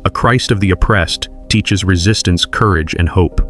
A Christ of the oppressed teaches resistance, courage, and hope.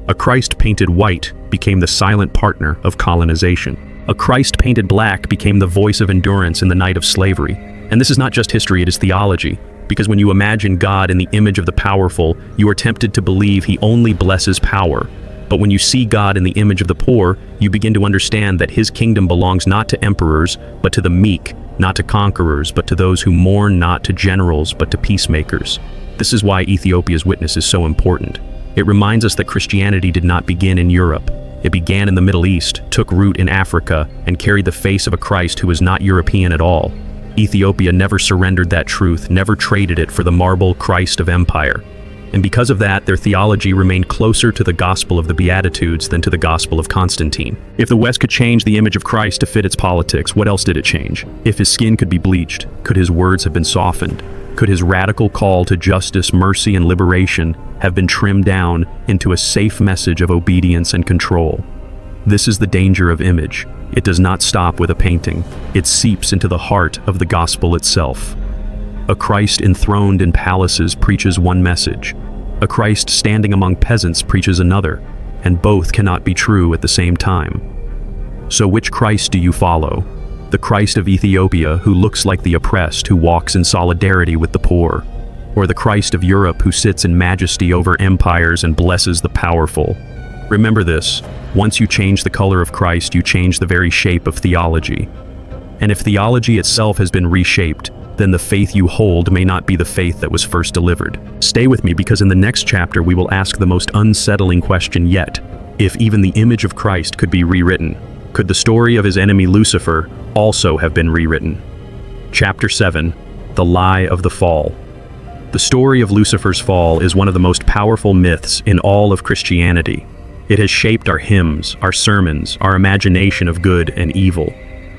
A Christ painted white became the silent partner of colonization. A Christ painted black became the voice of endurance in the night of slavery. And this is not just history, it is theology. Because when you imagine God in the image of the powerful, you are tempted to believe he only blesses power. But when you see God in the image of the poor, you begin to understand that his kingdom belongs not to emperors, but to the meek, not to conquerors, but to those who mourn, not to generals, but to peacemakers. This is why Ethiopia's witness is so important. It reminds us that Christianity did not begin in Europe. It began in the Middle East, took root in Africa, and carried the face of a Christ who was not European at all. Ethiopia never surrendered that truth, never traded it for the marble Christ of empire. And because of that, their theology remained closer to the gospel of the Beatitudes than to the gospel of Constantine. If the West could change the image of Christ to fit its politics, what else did it change? If his skin could be bleached, could his words have been softened? Could his radical call to justice, mercy, and liberation have been trimmed down into a safe message of obedience and control? This is the danger of image. It does not stop with a painting. It seeps into the heart of the gospel itself. A Christ enthroned in palaces preaches one message. A Christ standing among peasants preaches another, and both cannot be true at the same time. So which Christ do you follow? The Christ of Ethiopia, who looks like the oppressed, who walks in solidarity with the poor? Or the Christ of Europe, who sits in majesty over empires and blesses the powerful? Remember this, once you change the color of Christ, you change the very shape of theology. And if theology itself has been reshaped, then the faith you hold may not be the faith that was first delivered. Stay with me, because in the next chapter we will ask the most unsettling question yet. If even the image of Christ could be rewritten, could the story of his enemy Lucifer also have been rewritten? Chapter 7, The Lie of the Fall. The story of Lucifer's fall is one of the most powerful myths in all of Christianity. It has shaped our hymns, our sermons, our imagination of good and evil.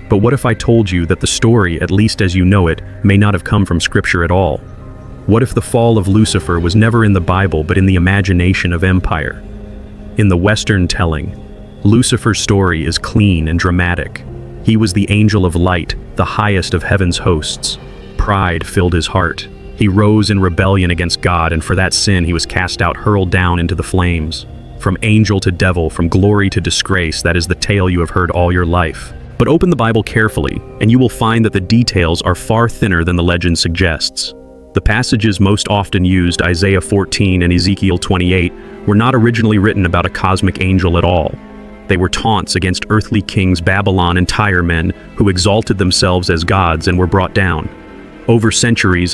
But what if I told you that the story, at least as you know it, may not have come from Scripture at all? What if the fall of Lucifer was never in the Bible but in the imagination of empire? In the Western telling, Lucifer's story is clean and dramatic. He was the angel of light, the highest of heaven's hosts. Pride filled his heart. He rose in rebellion against God, and for that sin he was cast out, hurled down into the flames. From angel to devil, from glory to disgrace, that is the tale you have heard all your life. But open the Bible carefully, and you will find that the details are far thinner than the legend suggests. The passages most often used, Isaiah 14 and Ezekiel 28, were not originally written about a cosmic angel at all. They were taunts against earthly kings, Babylon, and Tyre men who exalted themselves as gods and were brought down. Over centuries and